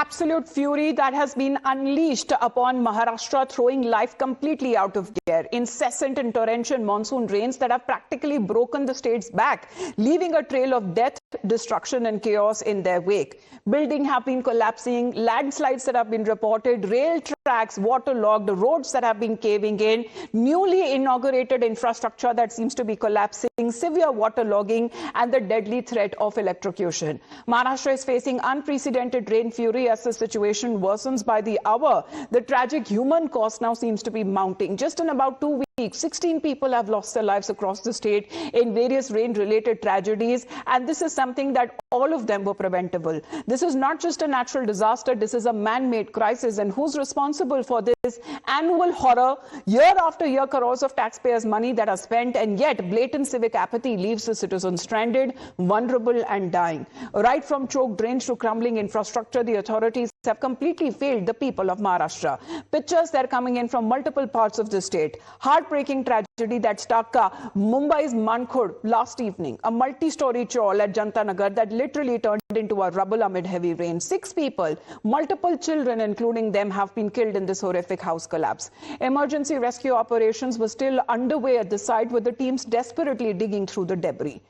absolute fury that has been unleashed upon Maharashtra, throwing life completely out of gear. Incessant and torrential monsoon rains that have practically broken the state's back, leaving a trail of death, destruction and chaos in their wake. Buildings have been collapsing, landslides that have been reported, rail tracks waterlogged, roads that have been caving in, newly inaugurated infrastructure that seems to be collapsing, severe waterlogging and the deadly threat of electrocution. Maharashtra is facing unprecedented rain fury as the situation worsens by the hour. The tragic human cost now seems to be mounting. Just in about 2 weeks, 16 people have lost their lives across the state in various rain-related tragedies, and this is something that all of them were preventable. This is not just a natural disaster, this is a man-made crisis, and who's responsible for this annual horror? Year after year, crores of taxpayers' money that are spent, and yet blatant civic apathy leaves the citizens stranded, vulnerable and dying. Right from choked drains to crumbling infrastructure, the authorities have completely failed the people of Maharashtra. Pictures that are coming in from multiple parts of the state. Heartbreaking tragedy that struck Mumbai's manhole last evening. A multi-story chawl at Janta Nagar that literally turned into a rubble amid heavy rain. 6 people, multiple children including them, have been killed in this horrific house collapse. Emergency rescue operations were still underway at the site, with the teams desperately digging through the debris.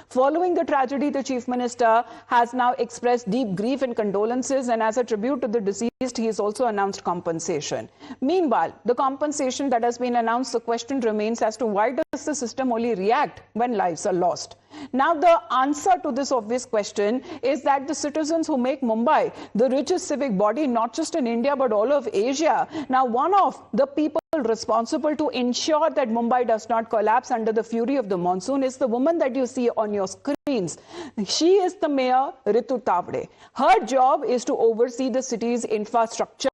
Following the tragedy, the Chief Minister has now expressed deep grief and condolences, and as a tribute to the deceased, he has also announced compensation. Meanwhile, the compensation that has been announced, the question remains as to why does the system only react when lives are lost? Now, the answer to this obvious question is that the citizens who make Mumbai the richest civic body, not just in India but all of Asia, now one of the people responsible to ensure that Mumbai does not collapse under the fury of the monsoon is the woman that you see on your screens. She is the Mayor, Ritu Tavde. Her job is to oversee the city's infrastructure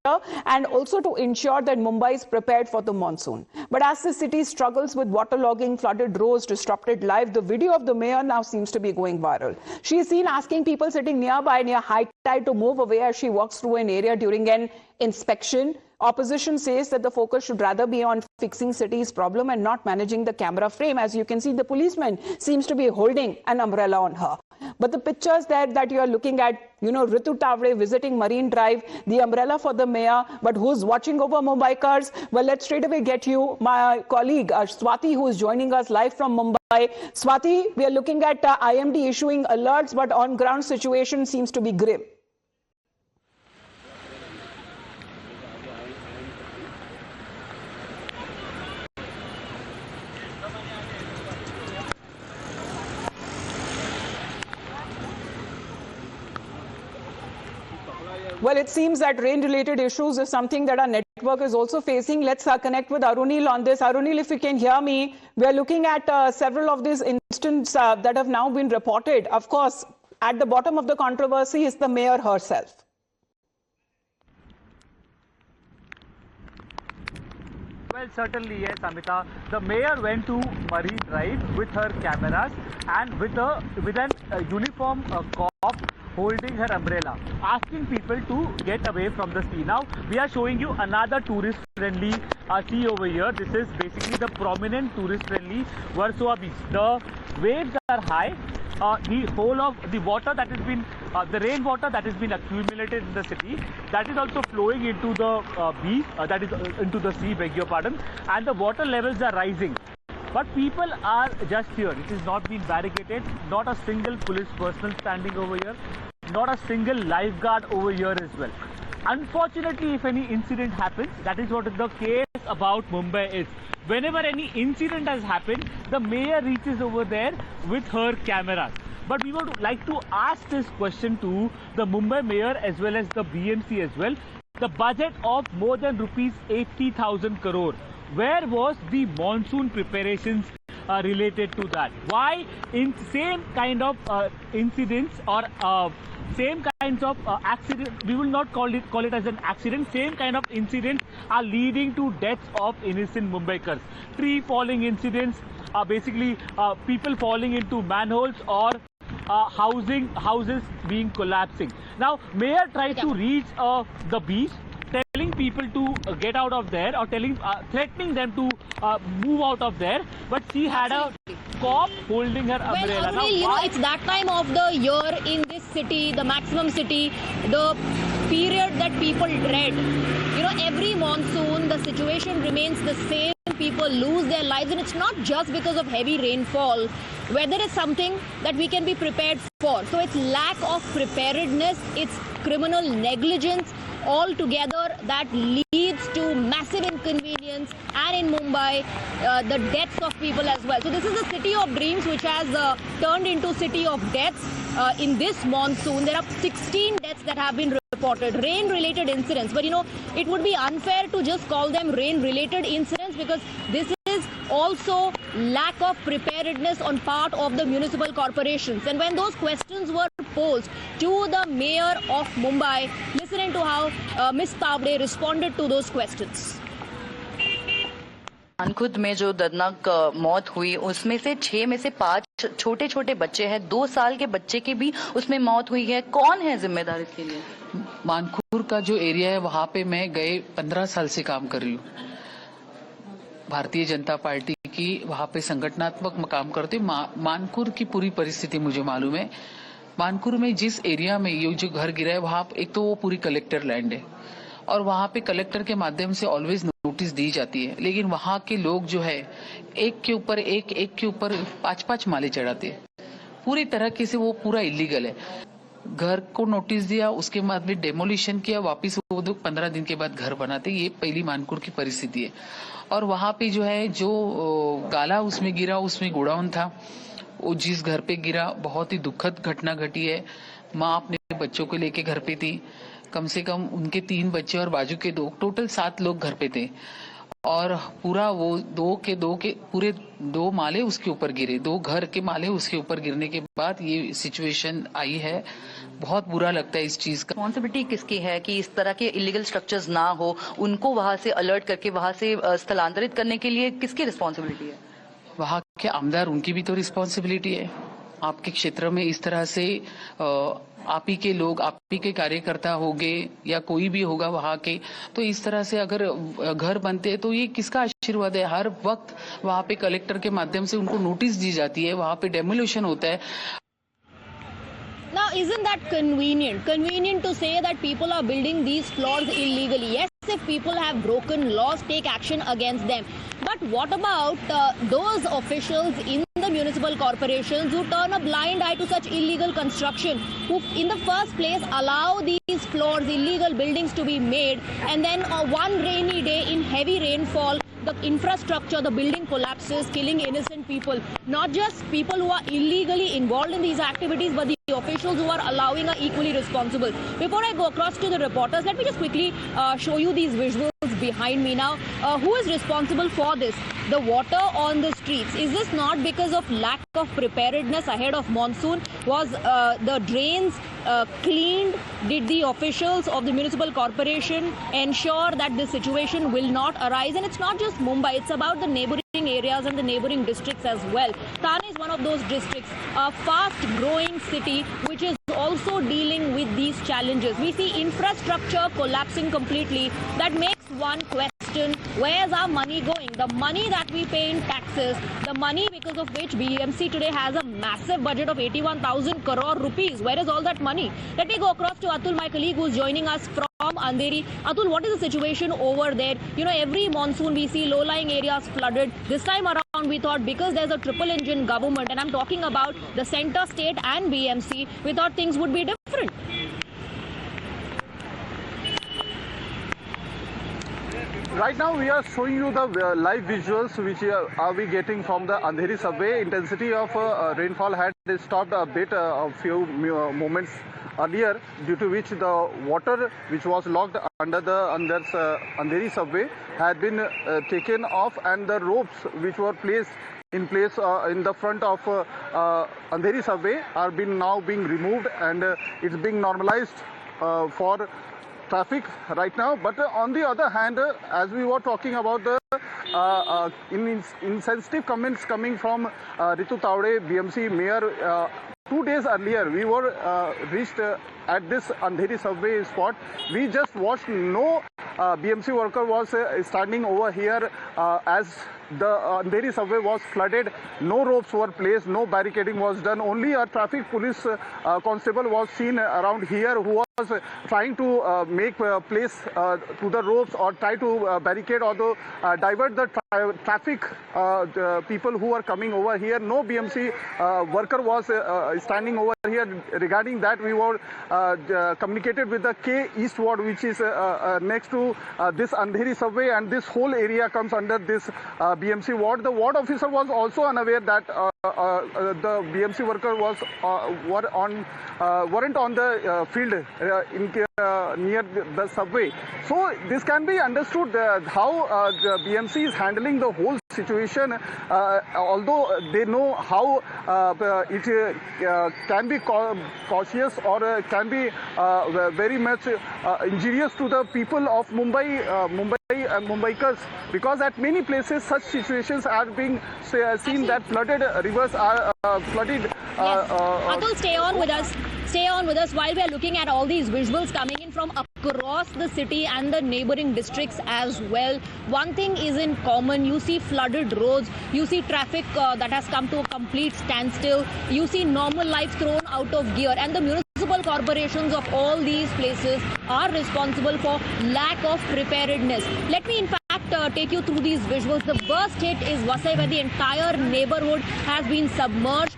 and also to ensure that Mumbai is prepared for the monsoon. But as the city struggles with waterlogging, flooded roads, disrupted life, the video of the mayor now seems to be going viral. She is seen asking people sitting nearby near high tide to move away as she walks through an area during an inspection. Opposition says that the focus should rather be on fixing city's problem and not managing the camera frame. As you can see, the policeman seems to be holding an umbrella on her. But the pictures there that you are looking at, Ritu Tavde visiting Marine Drive, the umbrella for the mayor, but who's watching over Mumbaikars? Well, let's straight away get you my colleague, Swati, who is joining us live from Mumbai. Swati, we are looking at IMD issuing alerts, but on-ground situation seems to be grim. Well, it seems that rain-related issues is something that our network is also facing. Let's connect with Arunil on this. Arunil, if you can hear me, we are looking at several of these incidents that have now been reported. Of course, at the bottom of the controversy is the mayor herself. Well, certainly, yes, Amita. The mayor went to Marine Drive with her cameras and with an uniform cop holding her umbrella, asking people to get away from the sea. Now, we are showing you another tourist-friendly sea over here. This is basically the prominent tourist-friendly Warsaw beach. The waves are high. The whole of the water that has been, the rainwater that has been accumulated in the city, that is also flowing into the beach, that is into the sea, beg your pardon, and the water levels are rising. But people are just here. It has not been barricaded, not a single police personnel standing over here, not a single lifeguard over here as well. Unfortunately, if any incident happens, that is what the case about Mumbai is. Whenever any incident has happened, the mayor reaches over there with her cameras. But we would like to ask this question to the Mumbai mayor as well as the BMC as well. The budget of more than rupees 80,000 crore. Where was the monsoon preparations related to that? Why in same kind of incidents or same kinds of accidents, we will not call it as an accident, same kind of incidents are leading to deaths of innocent Mumbaikars. Tree falling incidents, basically people falling into manholes or houses being collapsing. Now, mayor tried to reach the beach, telling people to get out of there or threatening them to move out of there, but she had a cop holding her umbrella. Well, it's that time of the year in this city, the maximum city, the period that people dread. You know, every monsoon, the situation remains the same. People lose their lives, and it's not just because of heavy rainfall. Weather is something that we can be prepared for. So it's lack of preparedness, it's criminal negligence altogether that leads to massive inconvenience, and in Mumbai, the deaths of people as well. So this is a city of dreams which has turned into city of deaths. In this monsoon, there are 16 deaths that have been reported, rain-related incidents. But you know, it would be unfair to just call them rain-related incidents, because this is also lack of preparedness on part of the municipal corporations. And when those questions were posed to the mayor of Mumbai, listen to how Ms. Tavde responded to those questions. खुद में जो दर्दनाक मौत हुई, उसमें से 6 में से 5 छोटे छोटे बच्चे हैं। 2 साल के बच्चे की भी उसमें मौत हुई है। कौन है जिम्मेदार इसके लिए? मानखुर का जो एरिया है, वहाँ पे मैं गए 15 साल से काम कर रही हूँ। भारतीय जनता पार्टी की वहाँ पे संगठनात्मक काम करते। मानखुर की पूरी परिस्थिति मुझे मालूम है। मानखुर में जिस एरिया में ये जो घर गिरा है, वहाँ एक तो वो पूरी कलेक्टर लैंड है, और वहाँ पे कलेक्टर के माध्यम से ऑलवेज नोटिस दी जाती है, लेकिन वहाँ के लोग जो है एक के ऊपर एक 5-5 माले चढ़ाते हैं। पूरी तरह से वो पूरा इलीगल है। घर को नोटिस दिया, उसके बाद में डेमोलिशन किया, वापस वो 15 दिन के बाद घर बनाते। ये पहली मानखुर की परिस्थिति है। और वहाँ पे जो है, जो गाला उसमें गिरा, उसमें गोडाउन था। वो जिस घर पे गिरा, बहुत ही दुखद घटना घटी है। माँ अपने बच्चों को लेके घर पे थी। कम से कम उनके 3 बच्चे और बाजू के 2, टोटल 7 लोग घर पे थे। और पूरा वो 2 के पूरे 2 माले उसके ऊपर गिरे, 2 घर के माले उसके ऊपर गिरने के बाद ये सिचुएशन आई है। बहुत बुरा लगता है इस चीज का। रिस्पॉन्सिबिलिटी किसकी है कि इस तरह के इलीगल स्ट्रक्चर्स ना हो? उनको वहां से अलर्ट करके वहां से स्थलांतरित करने के लिए किसकी रिस्पॉन्सिबिलिटी है? वहाँ के आमदार, उनकी भी तो रिस्पॉन्सिबिलिटी है। आपके क्षेत्र में इस तरह से आप ही के लोग, आप ही के कार्यकर्ता होंगे या कोई भी होगा वहाँ के, तो इस तरह से अगर घर बनते हैं तो ये किसका आशीर्वाद है? हर वक्त वहाँ पे कलेक्टर के माध्यम से उनको नोटिस दी जाती है, वहाँ पे डेमोलिशन होता है। Now, isn't that convenient? Convenient to say that people are building these floors illegally. Yes, if people have broken laws, take action against them. But what about those officials in the municipal corporations who turn a blind eye to such illegal construction, who in the first place allow these floors, illegal buildings to be made, and then one rainy day in heavy rainfall, the infrastructure, the building collapses, killing innocent people. Not just people who are illegally involved in these activities, but the officials who are allowing are equally responsible. Before I go across to the reporters, let me just quickly show you these visuals behind me now. Who is responsible for this? The water on the streets. Is this not because of lack of preparedness ahead of monsoon? Was the drains cleaned? Did the officials of the municipal corporation ensure that this situation will not arise? And it's not just Mumbai, it's about the neighboring areas and the neighboring districts as well. Thane is one of those districts, a fast growing city which is also dealing with these challenges. We see infrastructure collapsing completely. That makes one question, where's our money going? The money that we pay in taxes, the money because of which BMC today has a massive budget of 81,000 crore rupees. Where is all that money? Let me go across to Atul, my colleague, who's joining us from Andheri. Atul, what is the situation over there? You know, every monsoon we see low-lying areas flooded. This time around we thought because there's a triple engine government, and I'm talking about the center, state and BMC, we thought things would be different. Right now we are showing you the live visuals which are we getting from the Andheri subway. Intensity of rainfall had stopped a bit a few moments earlier, due to which the water which was locked under the Andheri subway had been taken off, and the ropes which were placed in place in the front of Andheri subway are now being removed, and it's being normalized for traffic right now. But on the other hand, as we were talking about the insensitive comments coming from Ritu Tavde, BMC mayor, 2 days earlier we were reached at this Andheri subway spot. We just watched no BMC worker was standing over here as the Andheri subway was flooded. No ropes were placed, no barricading was done. Only a traffic police constable was seen around here who was trying to make place to the ropes or try to barricade or to divert the traffic, the people who are coming over here. No BMC worker was standing over here. Regarding that, we were communicated with the K East Ward, which is next to this Andheri subway, and this whole area comes under this BMC ward. The ward officer was also unaware that the BMC worker was weren't on the field near the subway. So this can be understood how the BMC is handling the whole situation, although they know how it can be cautious or can be very much injurious to the people of Mumbaikars, because at many places such situations are being seen that flooded rivers are flooded. Yes. Atul, stay on with us. Stay on with us while we are looking at all these visuals coming in from across the city and the neighboring districts as well. One thing is in common. You see flooded roads. You see traffic that has come to a complete standstill. You see normal life thrown out of gear. And the municipal corporations of all these places are responsible for lack of preparedness. Let me in fact take you through these visuals. The worst hit is Vasai, where the entire neighborhood has been submerged.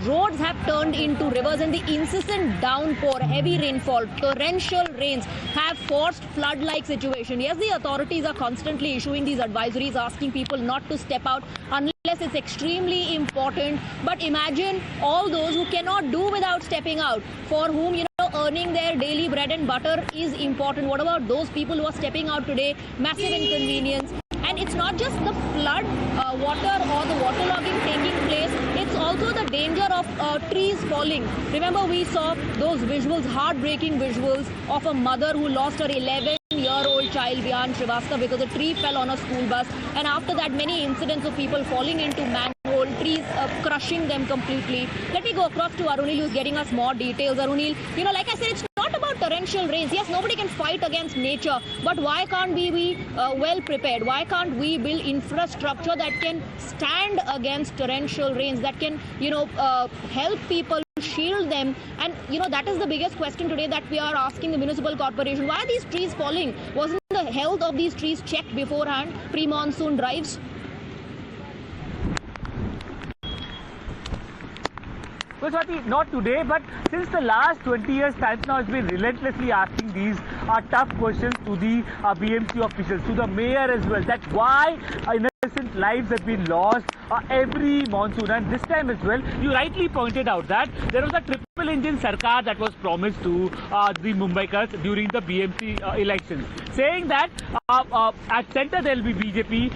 Roads have turned into rivers, and the incessant downpour, heavy rainfall, torrential rains have forced flood-like situation. Yes, the authorities are constantly issuing these advisories, asking people not to step out unless it's extremely important. But imagine all those who cannot do without stepping out, for whom, you know, earning their daily bread and butter is important. What about those people who are stepping out today? Massive inconvenience. And it's not just the flood water or the waterlogging taking place, it's also the danger of trees falling. Remember, we saw those visuals, heartbreaking visuals of a mother who lost her 11-year-old child, Vian Srivastava, because a tree fell on a school bus. And after that, many incidents of people falling into manhole, trees crushing them completely. Let me go across to Arunil, who's getting us more details. Arunil, you know, like I said, it's not about torrential rains. Yes, nobody can fight against nature, but why can't we be well prepared? Why can't we build infrastructure that can stand against torrential rains, that can, you know, help people, shield them? And, you know, that is the biggest question today that we are asking the municipal corporation. Why are these trees falling? Wasn't the health of these trees checked beforehand, pre-monsoon drives? Well, Swati, not today, but since the last 20 years, Times Now has been relentlessly asking these tough questions to the BMC officials, to the mayor as well, that why innocent lives have been lost every monsoon. And this time as well, you rightly pointed out that there was a triple engine sarkar that was promised to the Mumbaikars during the BMC elections, saying that at centre there will be BJP,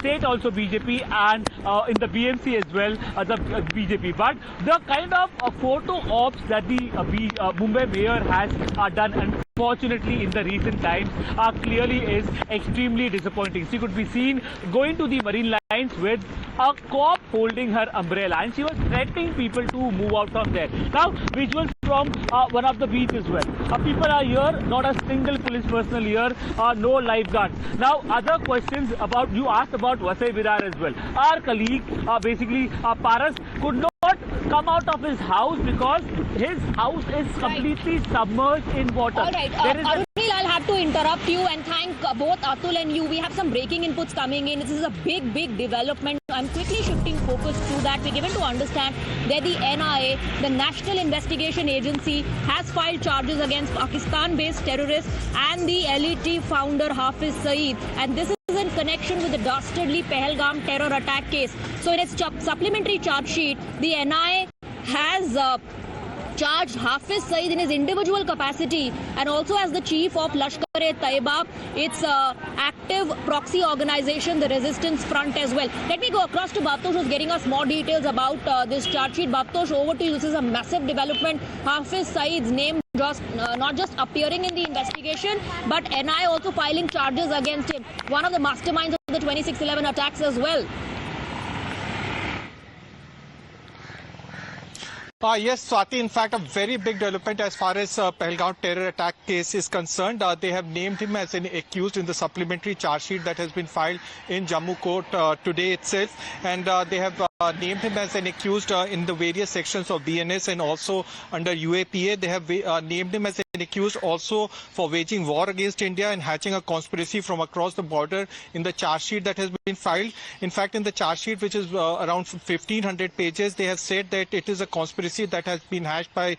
state also BJP, and in the BMC as well the BJP. But the kind of photo ops that the Mumbai mayor has done, unfortunately in the recent times, clearly is extremely disappointing. She could be seen going to the marine lines with a cop holding her umbrella, and she was threatening people to move out from there. Now, visuals from one of the beach as well. People are here, not a single police personnel here, no lifeguards. Now, other questions about, you asked about Vasai Virar as well. Our colleague, basically Paras, could not come out of his house because his house is completely submerged in water. All right, Arunil, I'll have to interrupt you and thank both Atul and you. We have some breaking inputs coming in. This is a big development. I'm quickly shifting focus to that. We're given to understand that the NIA, the National Investigation Agency, has filed charges against Pakistan-based terrorists and the LET founder Hafiz Saeed. And this is in connection with the dastardly Pahalgam terror attack case. So in its supplementary charge sheet, the NIA has charged Hafiz Saeed in his individual capacity and also as the chief of Lashkar-e-Taiba, its active proxy organization, the Resistance Front as well. Let me go across to Baptosh, who's getting us more details about this charge sheet. Baptosh, over to you. This is a massive development. Hafiz Saeed's name just not just appearing in the investigation, but NIA also filing charges against him. One of the masterminds of the 26/11 attacks as well. Yes, Swati, in fact, a very big development as far as Pahalgam terror attack case is concerned. They have named him as an accused in the supplementary charge sheet that has been filed in Jammu court today itself. And they have named him as an accused in the various sections of BNS and also under UAPA. They have named him as an accused also for waging war against India and hatching a conspiracy from across the border in the charge sheet that has been filed. In fact, in the charge sheet, which is around 1,500 pages, they have said that it is a conspiracy that has been hatched by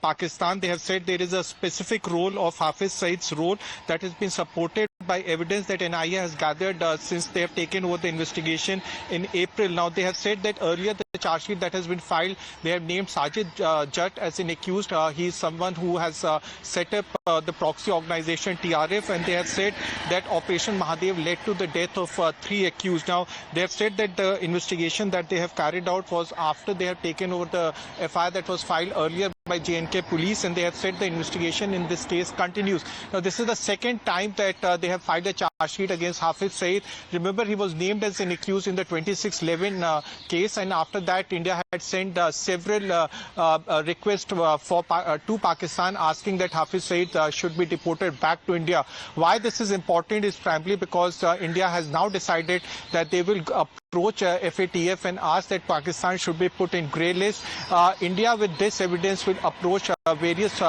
Pakistan. They have said there is a specific role of Hafiz Saeed's role that has been supported by evidence that NIA has gathered since they have taken over the investigation in April. Now, they have said that earlier the charge sheet that has been filed, they have named Sajid Jatt as an accused. He is someone who has set up the proxy organization TRF, and they have said that Operation Mahadev led to the death of 3 accused. Now, they have said that the investigation that they have carried out was after they have taken over the FIR that was filed earlier by J&K police, and they have said the investigation in this case continues. Now, this is the second time that they have filed a charge sheet against Hafiz Saeed. Remember, he was named as an accused in the 2611 case, and after that, India had sent several requests to Pakistan asking that Hafiz Saeed should be deported back to India. Why this is important is primarily because India has now decided that they will approach FATF and ask that Pakistan should be put in grey list. India, with this evidence, will approach various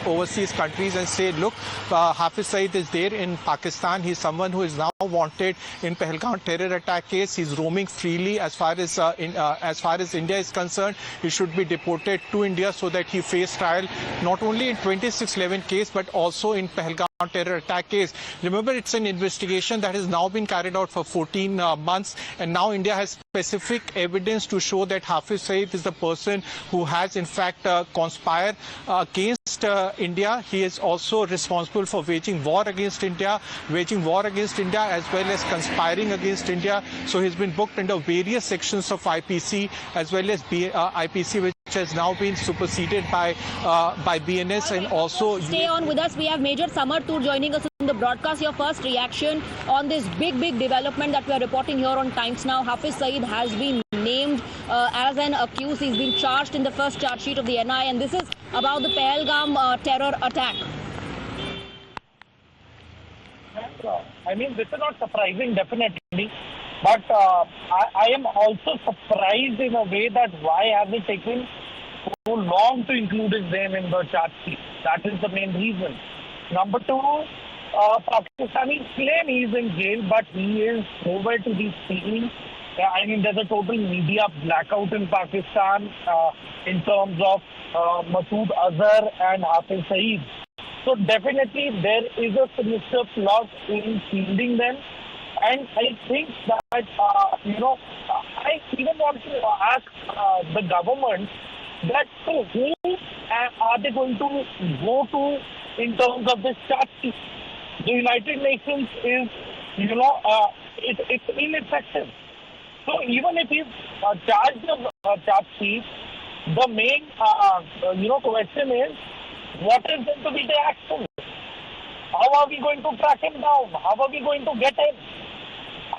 overseas countries and say, look, Hafiz Saeed is there in Pakistan. He's someone who is now wanted in Pahalgam terror attack case. He's roaming freely as far as India is concerned. He should be deported to India so that he face trial not only in 2611 case but also in Pahalgam terror attack case. Remember, it's an investigation that has now been carried out for 14 months, and now India has specific evidence to show that Hafiz Saeed is the person who has in fact conspired against India. He is also responsible for waging war against India as well as conspiring against India. So he's been booked under various sections of IPC as well as IPC, which has now been superseded by BNS, and also... Stay on with us. We have Major Samartur joining us in the broadcast. Your first reaction on this big development that we are reporting here on Times Now. Hafiz Saeed has been named as an accused. He's been charged in the first charge sheet of the NI, and this is about the Pahalgam terror attack. I mean, this is not surprising, definitely. But I am also surprised in a way that why has it taken so long to include his name in the charge sheet? That is the main reason. Number 2, Pakistani claim he is in jail, but he is nowhere to be seen. I mean, there's a total media blackout in Pakistan in terms of Masood Azhar and Hafiz Saeed. So definitely there is a sinister plot in shielding them. And I think that, I even want to ask the government that who are they going to go to in terms of this charge sheet? The United Nations is, it's ineffective. So even if he's charged of charge sheet, the main, question is, what is going to be the action? How are we going to track him down? How are we going to get him?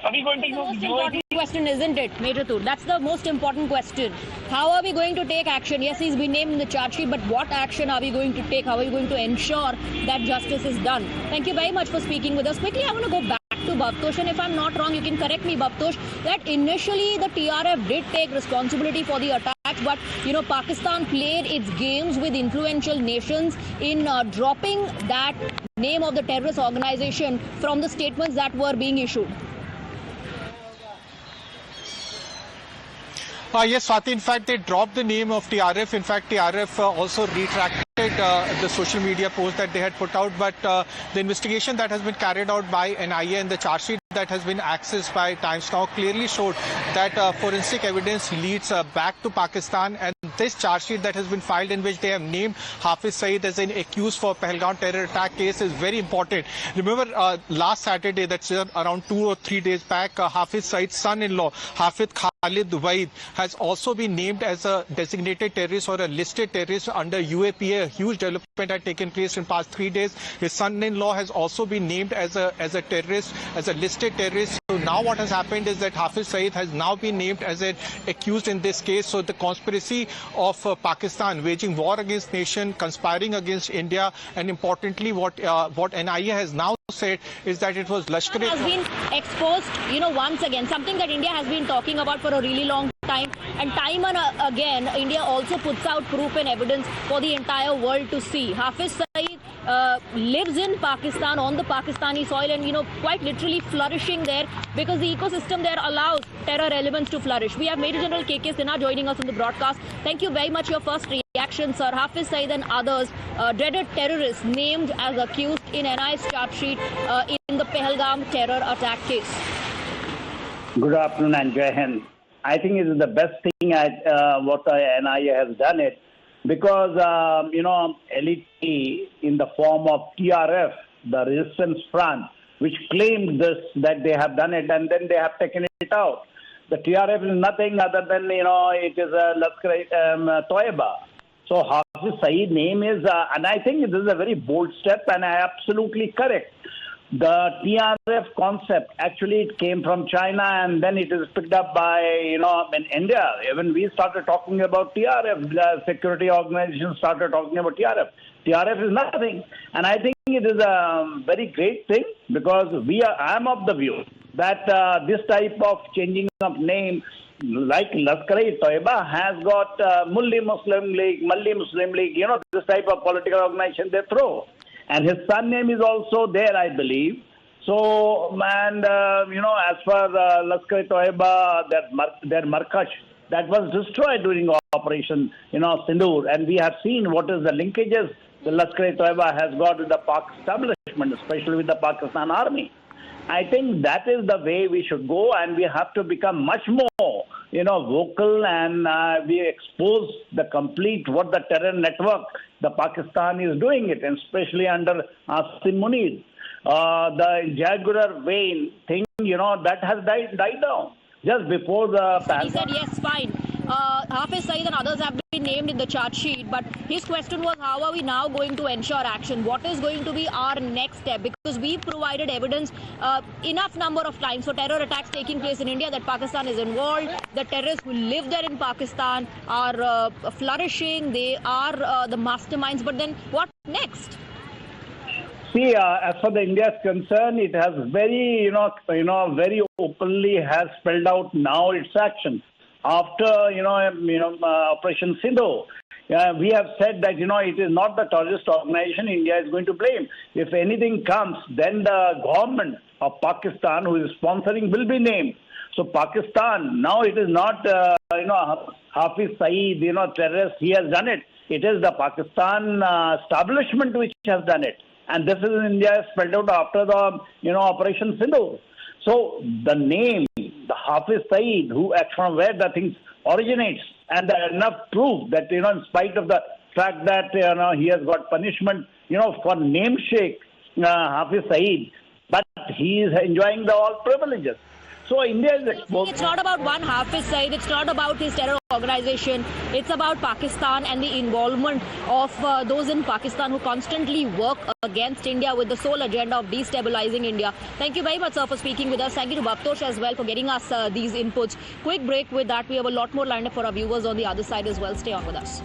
Are we going to use most important question, isn't it, Major Tur? That's the most important question. How are we going to take action? Yes, he's been named in the charge sheet, but what action are we going to take? How are we going to ensure that justice is done? Thank you very much for speaking with us. Quickly, I want to go back to Bhavtosh, and if I'm not wrong, you can correct me, Bhavtosh, that initially the TRF did take responsibility for the attacks, but Pakistan played its games with influential nations in dropping that name of the terrorist organization from the statements that were being issued. Yes, Swati, in fact, they dropped the name of TRF. In fact, TRF also retracted the social media post that they had put out, but the investigation that has been carried out by NIA and the charge sheet that has been accessed by Times Now clearly showed that forensic evidence leads back to Pakistan, and this charge sheet that has been filed in which they have named Hafiz Saeed as an accused for Pahalgam terror attack case is very important. Remember, last Saturday, that's around 2 or 3 days back, Hafiz Saeed's son-in-law, Hafiz Khalid Waid, has also been named as a designated terrorist or a listed terrorist under UAPA. A huge development had taken place in past 3 days. His son-in-law has also been named as a terrorist, as a listed terrorist. So now what has happened is that Hafiz Saeed has now been named as an accused in this case. So the conspiracy of Pakistan waging war against nation, conspiring against India, and importantly what NIA has now said is that it was Lashkar-e has been exposed, once again, something that India has been talking about for a really long time. And time and again, India also puts out proof and evidence for the entire world to see. Hafiz Saeed lives in Pakistan, on the Pakistani soil, and quite literally flourishing there because the ecosystem there allows terror elements to flourish. We have Major General KK Sinha joining us on the broadcast. Thank you very much. Your first reaction, sir. Hafiz Saeed and others, dreaded terrorists named as accused in NIA's charge sheet in the Pahalgam terror attack case. Good afternoon and Jai Hind. I think it is the best thing what the NIA has done it because, LET in the form of TRF, the resistance front, which claimed this, that they have done it and then they have taken it out. The TRF is nothing other than, it is a Lashkar-e-Toiba. So Hafiz Saeed name is, and I think this is a very bold step and absolutely correct. The TRF concept, actually it came from China and then it is picked up by, in India. When we started talking about TRF, the security organization started talking about TRF. TRF is nothing. And I think it is a very great thing because I am of the view that this type of changing of name, like Lashkar-e-Toiba has got Mulli Muslim League, this type of political organization they throw. And his son name is also there, I believe. So, and, as for Lashkar-e-Toiba, their Markash, that was destroyed during Operation, Sindoor. And we have seen what is the linkages the Lashkar-e-Toiba has got with the Pak establishment, especially with the Pakistan army. I think that is the way we should go, and we have to become much more, vocal, and we expose the complete what the terror network the Pakistan is doing it, and especially under Asim Munir. The Jaguar vein thing, that has died down just before the. He said yes, fine. Hafiz Saeed and others have been named in the charge sheet, but his question was, how are we now going to ensure action? What is going to be our next step? Because we provided evidence enough number of times for terror attacks taking place in India that Pakistan is involved. The terrorists who live there in Pakistan are flourishing. They are the masterminds. But then what next? See, as for the India is concerned, it has very, very openly has spelled out now its action. After, Operation Sindoor, we have said that, it is not the terrorist organization India is going to blame. If anything comes, then the government of Pakistan who is sponsoring will be named. So Pakistan, now it is not, Hafiz Saeed, terrorist, he has done it. It is the Pakistan establishment which has done it. And this is in India spelled out after the, Operation Sindoor. So the name, the Hafiz Saeed, from where the things originates, and there are enough proof that, in spite of the fact that, he has got punishment, for namesake, Hafiz Saeed, but he is enjoying all privileges. So India is exposed. It's not about one Hafiz Saeed, it's not about his terror organization, it's about Pakistan and the involvement of those in Pakistan who constantly work against India with the sole agenda of destabilizing India. Thank you very much, sir, for speaking with us. Thank you to Baptosh as well for getting us these inputs. Quick break with that. We have a lot more lined up for our viewers on the other side as well. Stay on with us.